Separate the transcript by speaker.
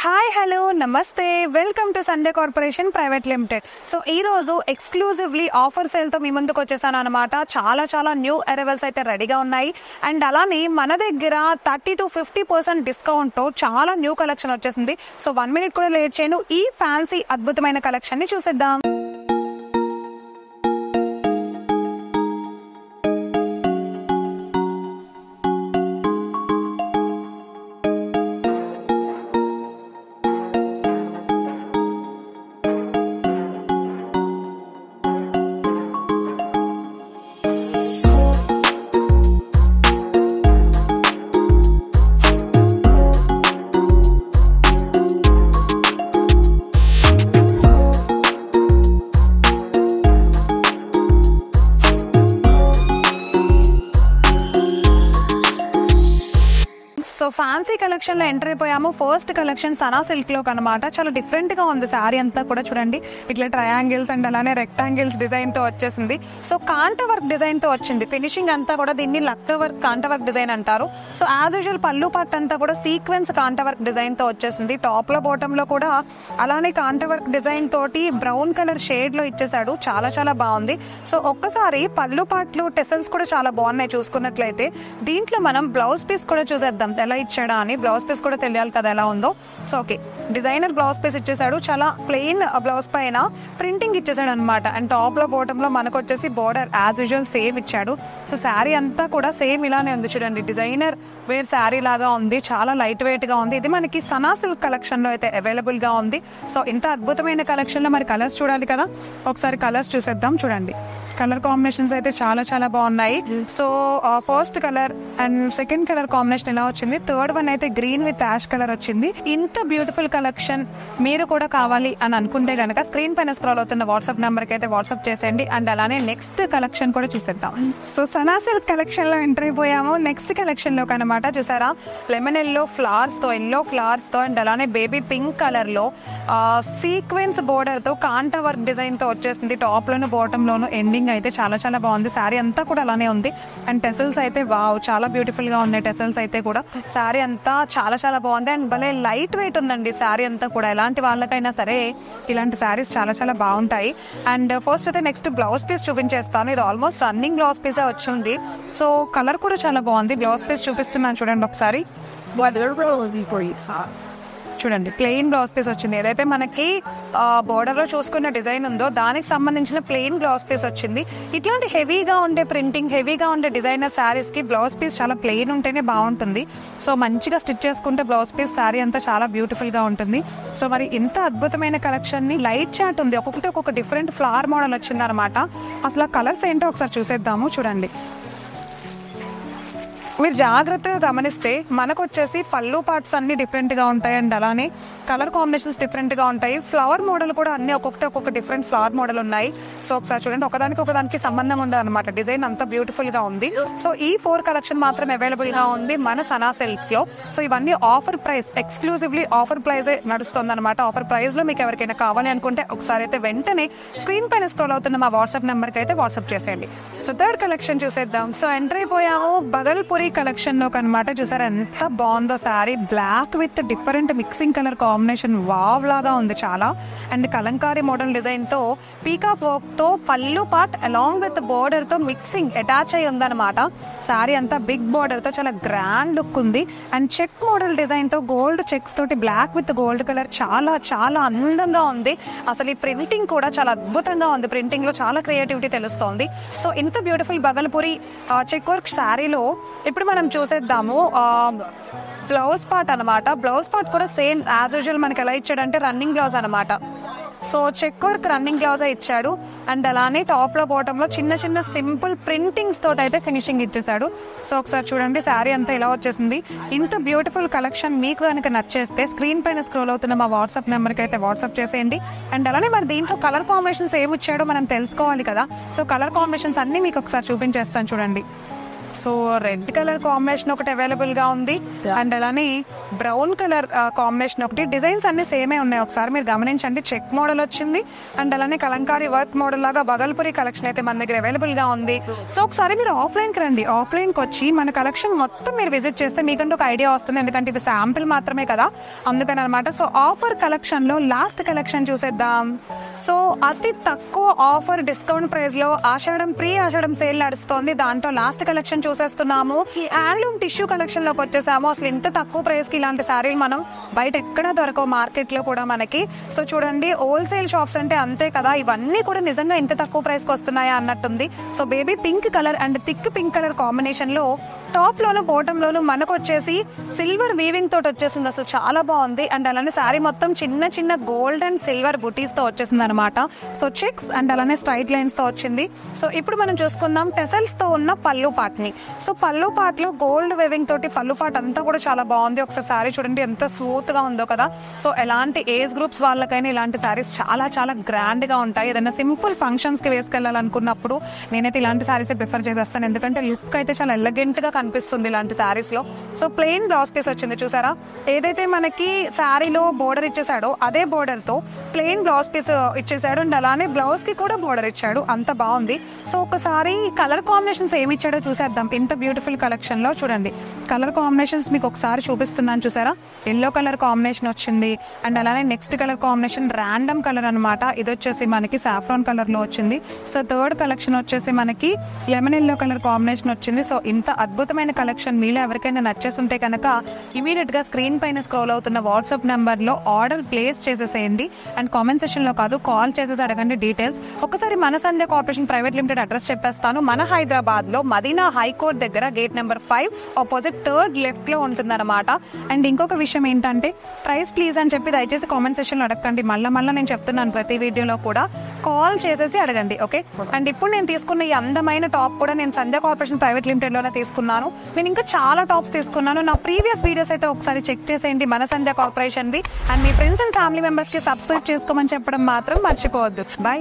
Speaker 1: Hi hello నమస్తే welcome to Sunday corporation private limited. So ఈ రోజు ఎక్స్క్లూజివ్లీ ఆఫర్ సేల్తో మీ ముందుకు వచ్చేసాను అనమాట. చాలా న్యూ అరైవల్స్ అయితే రెడీగా ఉన్నాయి. అండ్ అలానే మన దగ్గర 30 to 50% డిస్కౌంట్తో చాలా న్యూ కలెక్షన్ వచ్చేసింది. సో 1 minute కూడా లేట్ చేయను, ఈ ఫ్యాన్సీ అద్భుతమైన కలెక్షన్ని చూసేద్దాం. సో ఫ్యాన్సీ కలెక్షన్ లో ఎంటర్ అయిపోయాము. ఫస్ట్ కలెక్షన్ సనా సిల్క్ లో అనమాట. చాలా డిఫరెంట్ గా ఉంది శారీ అంతా కూడా. చూడండి, ఇట్లా ట్రయాంగిల్స్ అండ్ అలానే రెక్టాంగిల్స్ డిజైన్ తో వచ్చేసింది. సో కాంట వర్క్ డిజైన్ తో వచ్చింది. ఫినిషింగ్ అంతా కూడా దీన్ని లక్నో వర్క్ కాంట వర్క్ డిజైన్ అంటారు. సో యాజ్ యూజువల్ పళ్ళు పార్ట్ అంతా కూడా సీక్వెన్స్ కాంట వర్క్ డిజైన్ తో వచ్చేసింది. టాప్ లో బాటమ్ లో కూడా అలానే కాంట వర్క్ డిజైన్ తోటి బ్రౌన్ కలర్ షేడ్ లో ఇచ్చేసాడు. చాలా బాగుంది. సో ఒక్కసారి పళ్ళు పార్ట్లు టెసల్స్ కూడా చాలా బాగున్నాయి చూసుకున్నట్లయితే. దీంట్లో మనం బ్లౌజ్ పీస్ కూడా చూసేద్దాం ఎలా ఇచ్చాడా అని. బ్లౌజ్ పీస్ కూడా తెలియాలి కదా ఎలా ఉందో. So okay, designer blouse piece ఇచ్చేసాడు. చాలా ప్లెయిన్ బ్లౌజ్ పైన ప్రింటింగ్ ఇచ్చేసాడు అనమాట. అండ్ టాప్ లో బాటమ్ లో మనకు వచ్చేసి బోర్డర్ యాజ్ యూజువల్ సేమ్ ఇచ్చాడు. సో శారీ అంతా కూడా సేమ్ ఇలానే ఉంది. చూడండి, డిజైనర్ వేర్ శారీ లాగా ఉంది. చాలా లైట్ వెయిట్ గా ఉంది. ఇది మనకి సనా సిల్క్ కలెక్షన్ లో అయితే అవైలబుల్ గా ఉంది. సో ఇంత అద్భుతమైన కలెక్షన్ లో మరి కలర్స్ చూడాలి కదా, ఒకసారి కలర్స్ చూసేద్దాం. చూడండి, కలర్ కాంబినేషన్స్ అయితే చాలా బాగున్నాయి. So first colour and second colour combination ఇలా వచ్చింది. థర్డ్ వన్ అయితే గ్రీన్ విత్ యాష్ కలర్ వచ్చింది. ఇంత బ్యూటిఫుల్ కలెక్షన్ మీరు కూడా కావాలి అని అనుకుంటే గనక స్క్రీన్ పైన స్క్రోల్ అవుతున్న వాట్సాప్ నెంబర్ కి అయితే వాట్సాప్ చేసేయండి. అండ్ అలానే నెక్స్ట్ కలెక్షన్ కూడా చూసేద్దాం. సో సనా సిల్క్ కలెక్షన్ లో ఎంటర్ అయిపోయాము. నెక్స్ట్ కలెక్షన్ లో కనమాట. చూసారా, లెమన్ ఎల్లో ఫ్లవర్స్ తో అండ్ అలానే బేబీ పింక్ కలర్ లో సీక్వెన్స్ బోర్డర్ తో కాంటా వర్క్ డిజైన్ తో వచ్చేసింది. టాప్ లోను బాటమ్ లోను ఎండింగ్ అయితే చాలా బాగుంది. శారీ అంతా కూడా అలానే ఉంది. అండ్ టెసల్స్ అయితే వావ్, చాలా బ్యూటిఫుల్ గా ఉన్నాయి. టెసల్స్ అయితే కూడా శారీ అంతా చాలా బాగుంది. అండ్ భలే లైట్ వెయిట్ ఉందండి శారీ అంతా కూడా. ఎలాంటి వాళ్ళకైనా సరే ఇలాంటి శారీస్ చాలా బాగుంటాయి. అండ్ ఫస్ట్ అయితే నెక్స్ట్ బ్లౌజ్ పీస్ చూపించేస్తాను. ఇది ఆల్మోస్ట్ రన్నింగ్ బ్లౌజ్ పీస్ వచ్చింది. సో కలర్ కూడా చాలా బాగుంది. బ్లౌజ్ పీస్ చూపిస్తున్నాను చూడండి ఒకసారి. చూడండి, ప్లెయిన్ బ్లౌజ్ పీస్ వచ్చింది. ఏదైతే మనకి బోర్డర్ లో చూసుకున్న డిజైన్ ఉందో దానికి సంబంధించిన ప్లెయిన్ బ్లౌజ్ పీస్ వచ్చింది. ఇట్లాంటి హెవీగా ఉండే ప్రింటింగ్, హెవీగా ఉండే డిజైనర్ శారీస్ కి బ్లౌజ్ పీస్ చాలా ప్లెయిన్ ఉంటేనే బాగుంటుంది. సో మంచిగా స్టిచ్ చేసుకుంటే బ్లౌజ్ పీస్ శారీ అంతా చాలా బ్యూటిఫుల్ గా ఉంటుంది. సో మరి ఇంత అద్భుతమైన కలెక్షన్ ని లైట్ చాట్ ఉంది. ఒక్కొక్క డిఫరెంట్ ఫ్లవర్ మోడల్ వచ్చింది అనమాట. అసలు కలర్స్ ఏంటో ఒకసారి చూసేద్దాము. చూడండి, మీరు జాగ్రత్తగా గమనిస్తే మనకు వచ్చేసి పళ్ళు పార్ట్స్ అన్ని డిఫరెంట్ గా ఉంటాయి. అండ్ అలానే కలర్ కాంబినేషన్స్ డిఫరెంట్ గా ఉంటాయి. ఫ్లవర్ మోడల్ కూడా అన్ని ఒక్కొక్క డిఫరెంట్ ఫ్లవర్ మోడల్ ఉన్నాయి. సో ఒకసారి చూడండి, ఒకదానికి సంబంధం ఉండదు అనమాట. డిజైన్ అంతా బ్యూటిఫుల్ గా ఉంది. సో ఈ 4 కలెక్షన్ మాత్రం అవైలబుల్ గా ఉంది మన సనా సిల్క్స్ లో. సో ఇవన్నీ offer price, exclusively offer price నడుస్తుంది అనమాట. ఆఫర్ ప్రైస్ లో మీకు ఎవరికైనా కావాలి అనుకుంటే ఒకసారి అయితే వెంటనే స్క్రీన్ పైన స్క్రోల్ అవుతున్న మా వాట్సాప్ నెంబర్ కి అయితే వాట్సాప్ చేసేయండి. సో థర్డ్ కలెక్షన్ చూసేద్దాం. సో ఎంటర్ అయిపోయాము బగల్పూరి కలెక్షన్ లో కనమాట. చూసారా ఎంత బాగుందో sari. Black with different mixing colour combination wow లాగా ఉంది చాలా. అండ్ కలంకారీ మోడల్ డిజైన్ తో పీకాక్ వర్క్ తో పళ్ళు పార్ట్ అలాంగ్ విత్ బోర్డర్ తో మిక్సింగ్ అటాచ్ అయి ఉందన్నమాట. శారీ అంతా బిగ్ బోర్డర్ తో చాలా గ్రాండ్ లుక్ ఉంది. అండ్ చెక్ మోడల్ డిజైన్ తో గోల్డ్ చెక్స్ తోటి బ్లాక్ విత్ గోల్డ్ కలర్ చాలా అందంగా ఉంది. అసలు ఈ ప్రింటింగ్ కూడా చాలా అద్భుతంగా ఉంది. ప్రింటింగ్ లో చాలా క్రియేటివిటీ తెలుస్తోంది. సో ఇంత బ్యూటిఫుల్ బగల్పూరి చెక్ వర్క్ శారీలో ఇప్పుడు మనం చూసేద్దాము బ్లౌజ్ పార్ట్ అనమాట. బ్లౌజ్ పార్ట్ కూడా సేమ్ యాజ్ యూజువల్ మనకి ఎలా ఇచ్చాడంటే రన్నింగ్ బ్లౌజ్ అనమాట. So check work running blouse ఇచ్చాడు. అండ్ అలానే టాప్ లో బాటమ్ లో చిన్న సింపుల్ ప్రింటింగ్స్ తోటి అయితే ఫినిషింగ్ ఇచ్చేసాడు. సో ఒకసారి చూడండి, శారీ అంతా ఇలా వచ్చేసింది. ఇంత బ్యూటిఫుల్ కలెక్షన్ మీకు కనుక నచ్చేస్తే స్క్రీన్ పైన స్క్రోల్ అవుతున్న మా వాట్సాప్ నెంబర్కి అయితే వాట్సాప్ చేసేయండి. అండ్ అలానే మరి దీంట్లో కలర్ కాంబినేషన్స్ ఏమి ఇచ్చాడో మనం తెలుసుకోవాలి కదా. సో కలర్ కాంబినేషన్స్ అన్ని మీకు ఒకసారి చూపించేస్తాను చూడండి. సో రెడ్ కలర్ కాంబినేషన్ ఒకటి అవైలబుల్ గా ఉంది అండ్ అలానే బ్రౌన్ కలర్ కాంబినేషన్ ఒకటి. డిజైన్స్ అన్ని సేమే ఉన్నాయి, ఒకసారి మీరు గమనించండి. చెక్ మోడల్ వచ్చింది అండ్ అలానే కలంకారీ వర్క్ మోడల్ లాగా బగల్పురి కలెక్షన్ అయితే మన దగ్గర అవైలబుల్ గా ఉంది. సో ఒకసారి మీరు ఆఫ్లైన్ కి రండి, ఆఫ్లైన్ కి వచ్చి మన కలెక్షన్ మొత్తం మీరు విజిట్ చేస్తే మీకంటూ ఒక ఐడియా వస్తుంది, ఎందుకంటే ఇది శాంపిల్ మాత్రమే కదా, అందుకని అనమాట. సో ఆఫర్ కలెక్షన్ లో లాస్ట్ కలెక్షన్ చూసేద్దాం. సో అతి తక్కువ ఆఫర్ డిస్కౌంట్ ప్రైస్ లో ఆషాఢం ప్రీ ఆషాఢం సేల్ నడుస్తోంది, దాంట్లో లాస్ట్ కలెక్షన్ చూసేస్తున్నాము. హ్యాండ్లూమ్ టిష్యూ కలెక్షన్ లోకి వచ్చేసాము. అసలు ఇంత తక్కువ ప్రైస్ కి ఇలాంటి శారీలు మనం బయట ఎక్కడ దొరకవు మార్కెట్ లో కూడా మనకి. సో చూడండి, హోల్సేల్ షాప్స్ అంటే అంతే కదా, ఇవన్నీ కూడా నిజంగా ఇంత తక్కువ ప్రైస్ కి వస్తున్నాయా అన్నట్టుంది. So baby pink colour and thick pink colour combination లో టాప్ లోను బాటమ్ లోను మనకు వచ్చేసి సిల్వర్ వీవింగ్ తోటి వచ్చేసింది, అసలు చాలా బాగుంది. అండ్ అలానే శారీ మొత్తం చిన్న చిన్న గోల్డ్ అండ్ సిల్వర్ బుటీస్ తో వచ్చేసింది అనమాట. సో చెక్స్ అండ్ అలానే స్ట్రైట్ లైన్స్ తో వచ్చింది. సో ఇప్పుడు మనం చూసుకుందాం టెసల్స్ తో ఉన్న పళ్ళు పాట్ ని. సో పళ్ళు పాట్ లో గోల్డ్ వీవింగ్ తోటి పళ్ళు పాట్ అంతా కూడా చాలా బాగుంది. ఒకసారి శారీ చూడండి ఎంత స్మూత్ గా ఉందో కదా. సో ఎలాంటి ఏజ్ గ్రూప్స్ వాళ్ళకైనా ఇలాంటి శారీస్ చాలా చాలా గ్రాండ్ గా ఉంటాయి. ఏదైనా సింపుల్ ఫంక్షన్స్ కి వేసుకెళ్ళాలనుకున్నప్పుడు నేనైతే ఇలాంటి శారీస్ ప్రిఫర్ చేసేస్తాను, ఎందుకంటే లుక్ అయితే చాలా ఎలిగెంట్ గా కనిపిస్తుంది ఇలాంటి శారీస్ లో. సో ప్లెయిన్ బ్లౌజ్ పీస్ వచ్చింది చూసారా, ఏదైతే మనకి శారీలో బోర్డర్ ఇచ్చేసాడో అదే బోర్డర్ తో ప్లెయిన్ బ్లౌజ్ పీస్ ఇచ్చేసాడు అండ్ అలానే బ్లౌజ్ కి కూడా బోర్డర్ ఇచ్చాడు, అంత బాగుంది. సో ఒకసారి కలర్ కాంబినేషన్స్ ఏమి ఇచ్చాడో చూసేద్దాం. ఇంత బ్యూటిఫుల్ కలెక్షన్ లో చూడండి కలర్ కాంబినేషన్స్ మీకు ఒకసారి చూపిస్తున్నాను చూసారా. ఎల్లో కలర్ కాంబినేషన్ వచ్చింది అండ్ అలానే next colour combination random colour అనమాట, ఇది వచ్చేసి మనకి సాఫ్రాన్ కలర్ లో వచ్చింది. సో థర్డ్ కలెక్షన్ వచ్చేసి మనకి లెమన్ ఎల్లో కలర్ కాంబినేషన్ వచ్చింది. సో ఇంత అద్భుతమైన కలెక్షన్ మీలో ఎవరికైనా నచ్చేసి ఉంటే కనుక ఇమీడియట్ గా స్క్రీన్ పైన స్క్రోల్ అవుతున్న వాట్సాప్ నెంబర్ లో ఆర్డర్ ప్లేస్ చేసేసేయండి అండ్ కామెంట్ సెక్షన్ లో కాదు కాల్ చేసేసి అడగండి డీటెయిల్స్. ఒకసారి మన Sandhya corporation private limited address చెప్పేస్తాను. మన హైదరాబాద్ లో మదీనా హైకోర్ట్ దగ్గర gate number 5 opposite third left లో ఉంటుందన్నమాట. అండ్ ఇంకొక విషయం ఏంటంటే ప్రైస్ ప్లీజ్ అని చెప్పి దయచేసి కామెంట్ సెక్షన్ లో అడగండి, మళ్ళీ నేను చెప్తున్నాను ప్రతి వీడియోలో కూడా కాల్ చేసేసి అడగండి, ఓకే. అండ్ ఇప్పుడు నేను తీసుకున్న ఈ అందమైన టాప్ కూడా నేను సంధ్య కార్పొరేషన్ ప్రైవేట్ లిమిటెడ్ లోనే తీసుకున్నాను. నేను ఇంకా చాలా టాప్స్ తీసుకున్నాను, నా ప్రీవియస్ వీడియోస్ అయితే ఒకసారి చెక్ చేసేయండి మన సంధ్య కార్పొరేషన్ ది. అండ్ మీ ఫ్రెండ్స్ అండ్ ఫ్యామిలీ మెంబర్స్ కి సబ్స్క్రైబ్ చేసుకోమని చెప్పడం మాత్రం మర్చిపోవద్దు. బై.